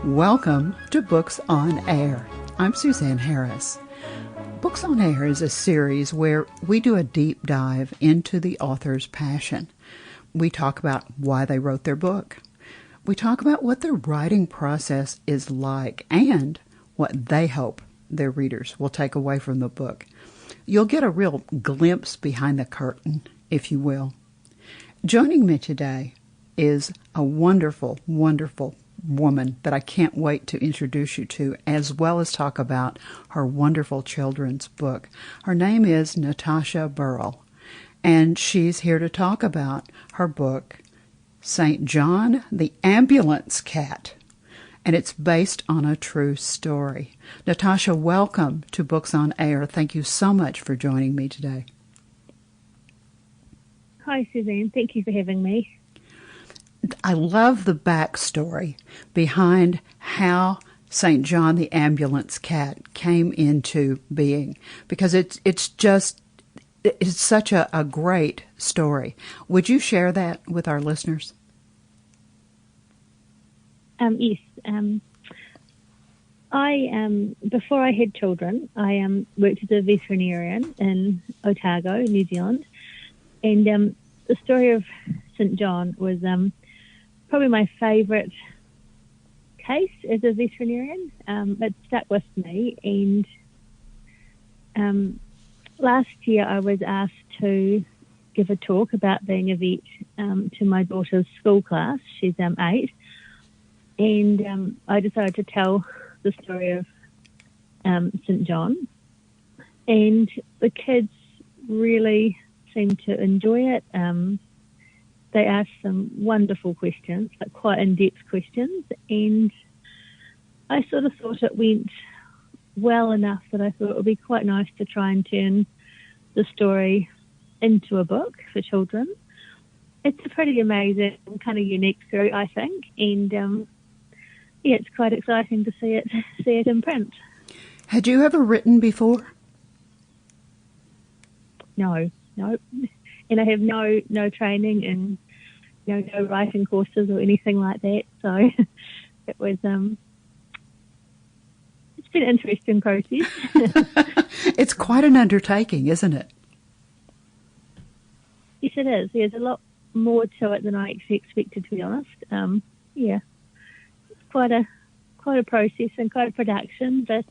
Welcome to Books on Air. I'm Suzanne Harris. Books on Air is a series where we do a deep dive into the author's passion. We talk about why they wrote their book. We talk about what their writing process is like and what they hope their readers will take away from the book. You'll get a real glimpse behind the curtain, if you will. Joining me today is a wonderful, wonderful woman that I can't wait to introduce you to, as well as talk about her wonderful children's book. Her name is Natasha Burrell, and she's here to talk about her book, St. John the Ambulance Cat, and it's based on a true story. Natasha, welcome to Books on Air. Thank you so much for joining me today. Hi, Suzanne. Thank you for having me. I love the backstory behind how St. John the Ambulance Cat came into being, because it's such a great story. Would you share that with our listeners? Yes. Before I had children, I worked as a veterinarian in Otago, New Zealand, and the story of St. John was probably my favourite case as a veterinarian. It stuck with me, and last year I was asked to give a talk about being a vet to my daughter's school class. She's 8, and I decided to tell the story of St. John, and the kids really seemed to enjoy it. They asked some wonderful questions, like quite in-depth questions, and I sort of thought it went well enough that I thought it would be quite nice to try and turn the story into a book for children. It's a pretty amazing, kind of unique story, I think, and it's quite exciting to see it in print. Had you ever written before? No. And I have no training and no writing courses or anything like that. So it was it's been an interesting process. It's quite an undertaking, isn't it? Yes, it is. There's a lot more to it than I expected, to be honest. It's quite a process and quite a production, but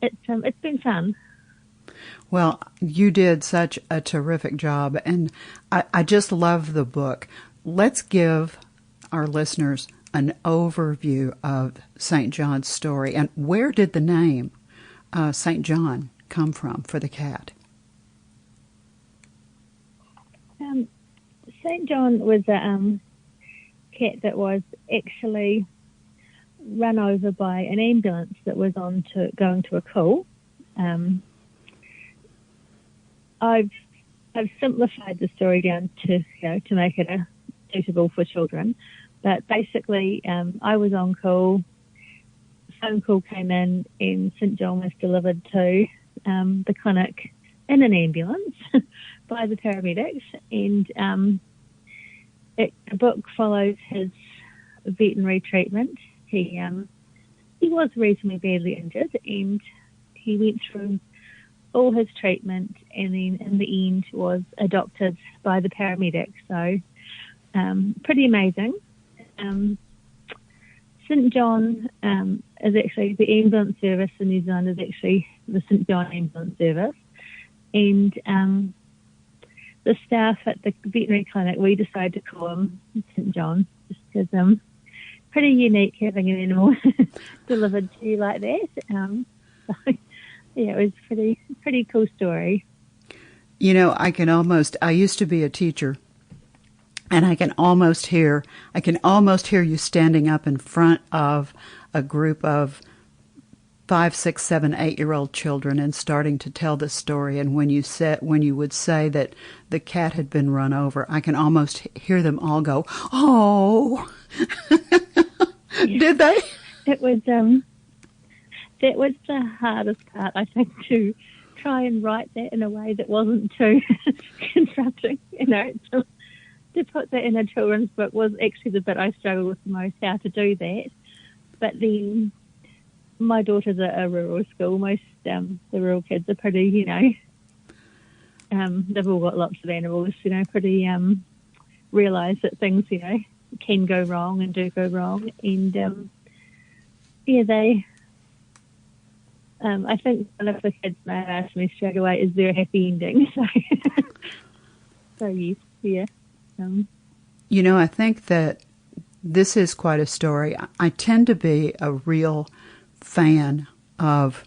it's been fun. Well, you did such a terrific job, and I just love the book. Let's give our listeners an overview of St. John's story, and where did the name St. John come from for the cat? St. John was a cat that was actually run over by an ambulance that was going to a call. I've simplified the story down to make it suitable for children, but basically I was on call. A phone call came in, and St. John was delivered to the clinic in an ambulance by the paramedics, and the book follows his veterinary treatment. He was reasonably badly injured, and he went through all his treatment, and then in the end was adopted by the paramedic. So pretty amazing. St. John is actually the ambulance service in New Zealand is actually the St. John Ambulance Service, and the staff at the veterinary clinic, we decided to call him St. John just because pretty unique having an animal delivered to you like that. So, yeah, it was pretty cool story. You know, I used to be a teacher, and I can almost hear you standing up in front of a group of 5, 6, 7, 8-year-old children and starting to tell the story. And when you would say that the cat had been run over, I can almost hear them all go, "Oh!" Did they? It was that was the hardest part, I think, to try and write that in a way that wasn't too confronting. To put that in a children's book was actually the bit I struggled with the most, how to do that. But then my daughter's at a rural school. Most the rural kids are pretty, they've all got lots of animals, pretty realise that things, can go wrong and do go wrong. And, they... I think one of the kids may have asked me straight away, is there a happy ending? So yes, yeah. I think that this is quite a story. I tend to be a real fan of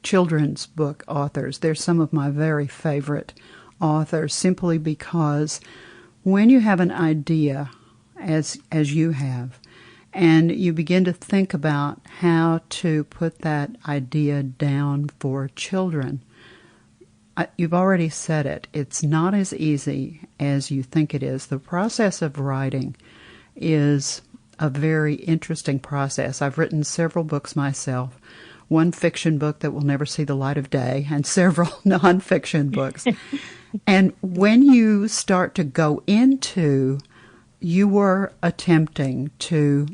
children's book authors. They're some of my very favorite authors, simply because when you have an idea, as you have, and you begin to think about how to put that idea down for children, you've already said it. It's not as easy as you think it is. The process of writing is a very interesting process. I've written several books myself, one fiction book that will never see the light of day, and several nonfiction books. And when you start to go into, you were attempting to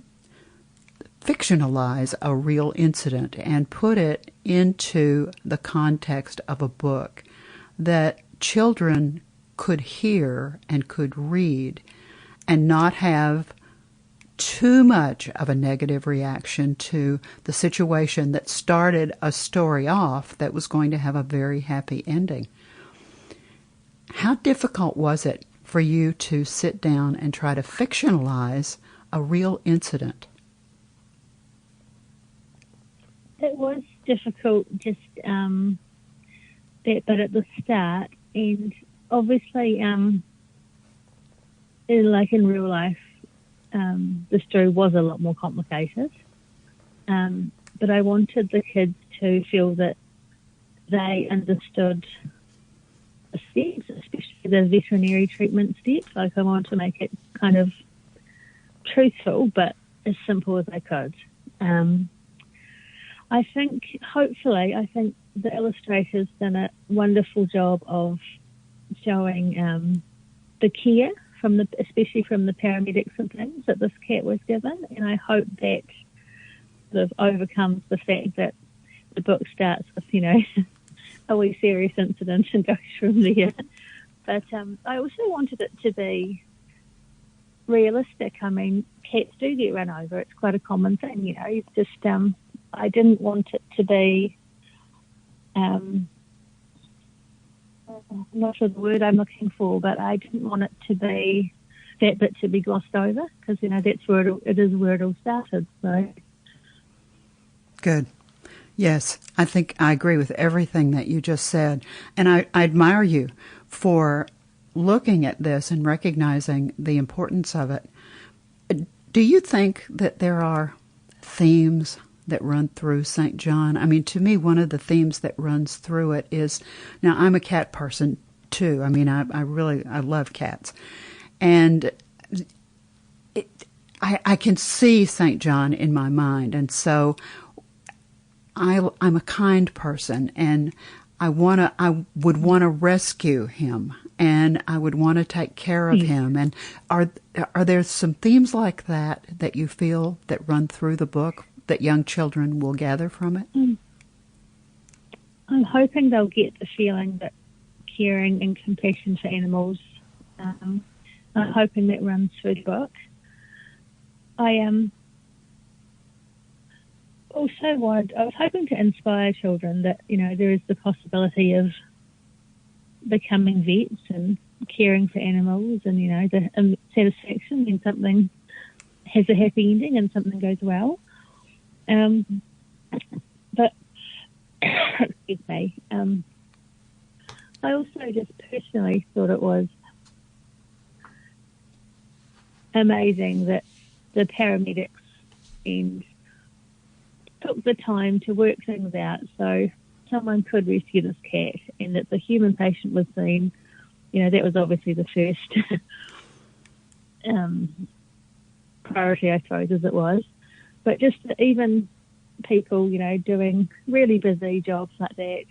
fictionalize a real incident and put it into the context of a book that children could hear and could read and not have too much of a negative reaction to the situation that started a story off that was going to have a very happy ending. How difficult was it for you to sit down and try to fictionalize a real incident? It was difficult just but at the start, and obviously in real life, the story was a lot more complicated. But I wanted the kids to feel that they understood the steps, especially the veterinary treatment steps. Like, I wanted to make it kind of truthful, but as simple as I could. I think the illustrators done a wonderful job of showing the care especially from the paramedics and things that this cat was given, and I hope that sort of overcomes the fact that the book starts with a wee serious incident and goes from there. But I also wanted it to be realistic. I mean, cats do get run over. It's quite a common thing, It's just I didn't want it to be, I'm not sure the word I'm looking for, but I didn't want it to be that bit to be glossed over, because, that's where it is where it all started. So. Good. Yes, I think I agree with everything that you just said. And I admire you for looking at this and recognizing the importance of it. Do you think that there are themes that run through St. John? I mean, to me, one of the themes that runs through it is, now I'm a cat person too. I mean, I love cats. And I can see St. John in my mind. And so I'm a kind person, and I would want to rescue him, and I would want to take care of him. And are there some themes like that you feel that run through the book that young children will gather from it? I'm hoping they'll get the feeling that caring and compassion for animals, I'm hoping that runs through the book. I was hoping to inspire children that, there is the possibility of becoming vets and caring for animals, and, the satisfaction when something has a happy ending and something goes well. But, excuse me, I also just personally thought it was amazing that the paramedics took the time to work things out so someone could rescue this cat, and that the human patient was seen. That was obviously the first priority, I suppose, as it was. But just even people, doing really busy jobs like that,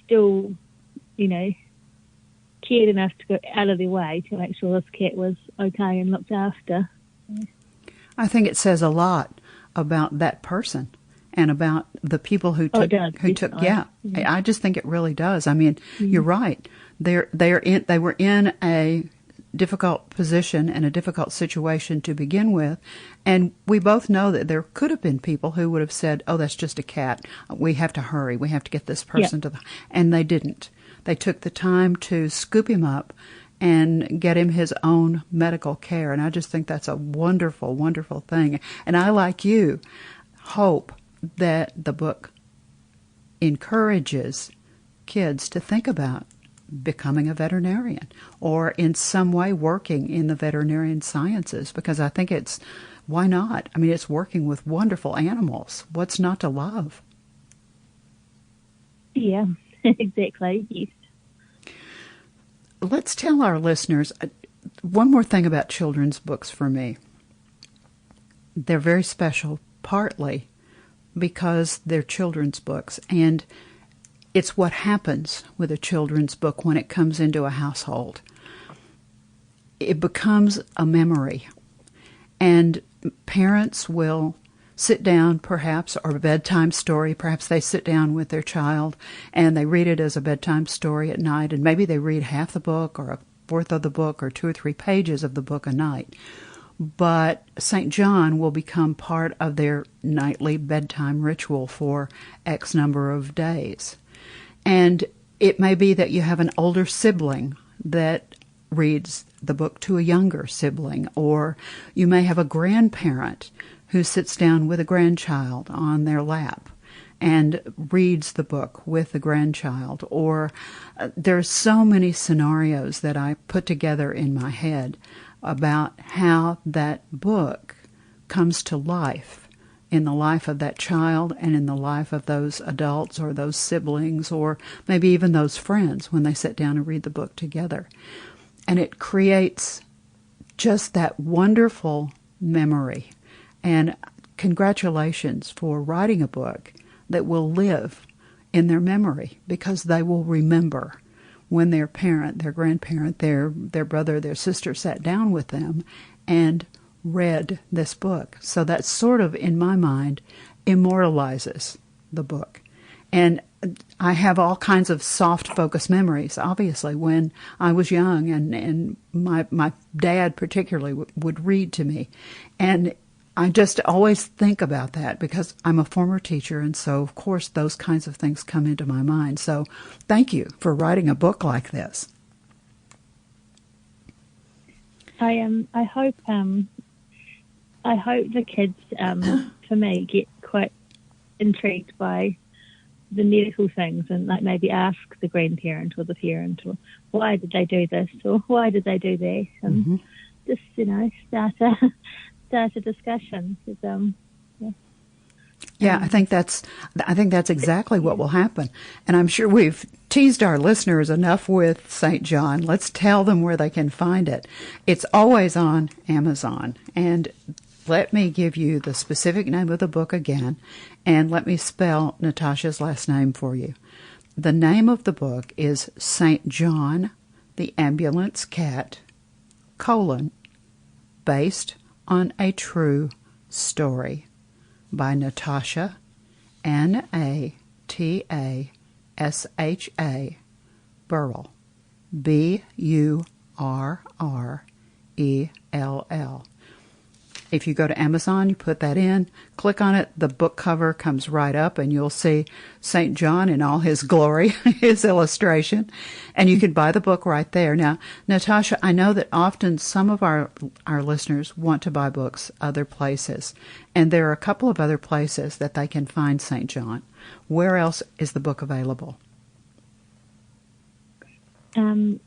still, cared enough to go out of their way to make sure this cat was okay and looked after. I think it says a lot about that person and about the people who took, I just think it really does. I mean, you're right. They were in a difficult position and a difficult situation to begin with, and we both know that there could have been people who would have said, "Oh, that's just a cat. We have to hurry. We have to get this person to the," and they didn't. They took the time to scoop him up and get him his own medical care, and I just think that's a wonderful, wonderful thing. And I, like you, hope that the book encourages kids to think about becoming a veterinarian or in some way working in the veterinarian sciences, because I think why not? I mean, it's working with wonderful animals. What's not to love? Yeah, exactly. Yes. Let's tell our listeners one more thing about children's books for me. They're very special, partly because they're children's books, and it's what happens with a children's book when it comes into a household. It becomes a memory, and parents will sit down, perhaps, or a bedtime story. Perhaps they sit down with their child and they read it as a bedtime story at night, and maybe they read half the book or a fourth of the book or 2 or 3 pages of the book a night. But St. John will become part of their nightly bedtime ritual for X number of days. And it may be that you have an older sibling that reads the book to a younger sibling, or you may have a grandparent who sits down with a grandchild on their lap and reads the book with the grandchild. Or there's so many scenarios that I put together in my head about how that book comes to life in the life of that child and in the life of those adults or those siblings or maybe even those friends when they sit down and read the book together. And it creates just that wonderful memory. And congratulations for writing a book that will live in their memory, because they will remember when their parent, their grandparent, their brother, their sister sat down with them and read this book. So that sort of, in my mind, immortalizes the book. And I have all kinds of soft focus memories, obviously, when I was young, and my dad particularly would read to me. And I just always think about that because I'm a former teacher, and so, of course, those kinds of things come into my mind. So thank you for writing a book like this. I hope the kids, for me, get quite intrigued by the medical things and like maybe ask the grandparent or the parent, or why did they do this or why did they do that, and just start a discussion. I think that's exactly what will happen. And I'm sure we've teased our listeners enough with St. John. Let's tell them where they can find it. It's always on Amazon. And let me give you the specific name of the book again, and let me spell Natasha's last name for you. The name of the book is St. John, the Ambulance Cat, based on a true story, by Natasha, Natasha, Burrell, Burrell. If you go to Amazon, you put that in, click on it, the book cover comes right up, and you'll see St. John in all his glory, his illustration, and you can buy the book right there. Now, Natasha, I know that often some of our listeners want to buy books other places, and there are a couple of other places that they can find St. John. Where else is the book available? Through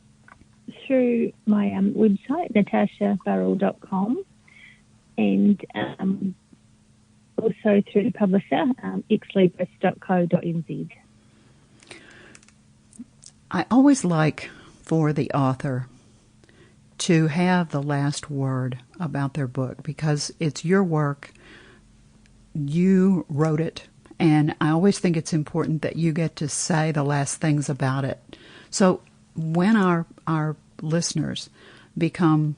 my website, natashaburrell.com. And also through the publisher, exlibris.co.nz. I always like for the author to have the last word about their book, because it's your work, you wrote it, and I always think it's important that you get to say the last things about it. So when our listeners become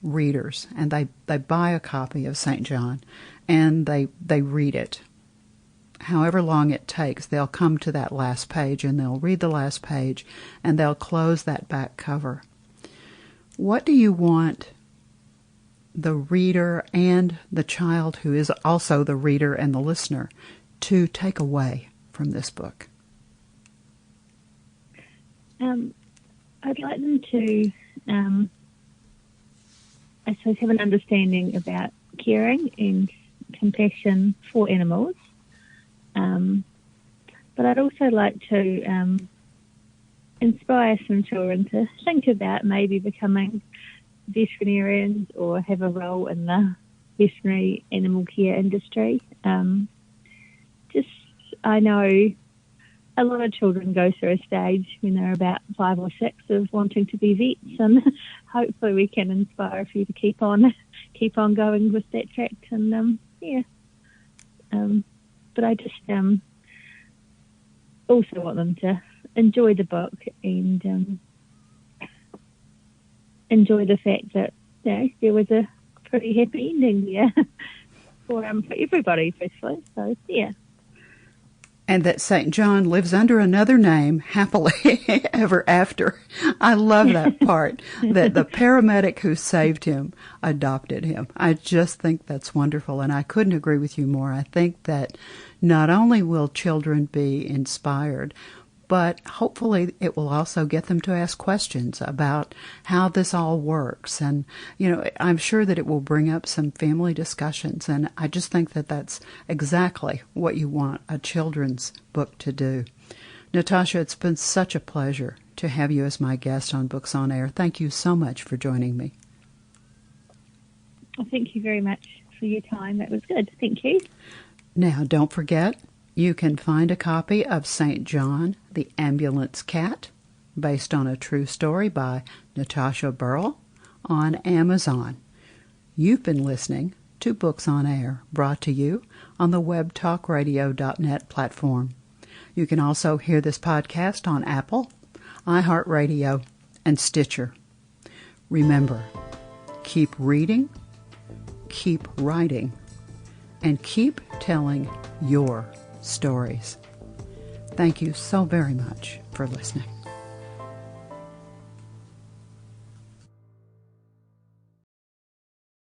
readers, and they buy a copy of St. John, and they read it. However long it takes, they'll come to that last page, and they'll read the last page, and they'll close that back cover. What do you want the reader and the child, who is also the reader and the listener, to take away from this book? I'd like them to, I suppose, have an understanding about caring and compassion for animals. But I'd also like to inspire some children to think about maybe becoming veterinarians or have a role in the veterinary animal care industry. I know a lot of children go through a stage when they're about 5 or 6 of wanting to be vets, and hopefully we can inspire a few to keep on going with that track. And but I just also want them to enjoy the book and enjoy the fact that there was a pretty happy ending there for everybody, firstly. So yeah. And that St. John lives under another name happily ever after. I love that part, that the paramedic who saved him adopted him. I just think that's wonderful, and I couldn't agree with you more. I think that not only will children be inspired, but hopefully it will also get them to ask questions about how this all works. And, I'm sure that it will bring up some family discussions. And I just think that that's exactly what you want a children's book to do. Natasha, it's been such a pleasure to have you as my guest on Books on Air. Thank you so much for joining me. Well, thank you very much for your time. That was good. Thank you. Now, don't forget, you can find a copy of St. John, the Ambulance Cat, based on a true story by Natasha Burrell, on Amazon. You've been listening to Books on Air, brought to you on the webtalkradio.net platform. You can also hear this podcast on Apple, iHeartRadio, and Stitcher. Remember, keep reading, keep writing, and keep telling your stories. Thank you so very much for listening.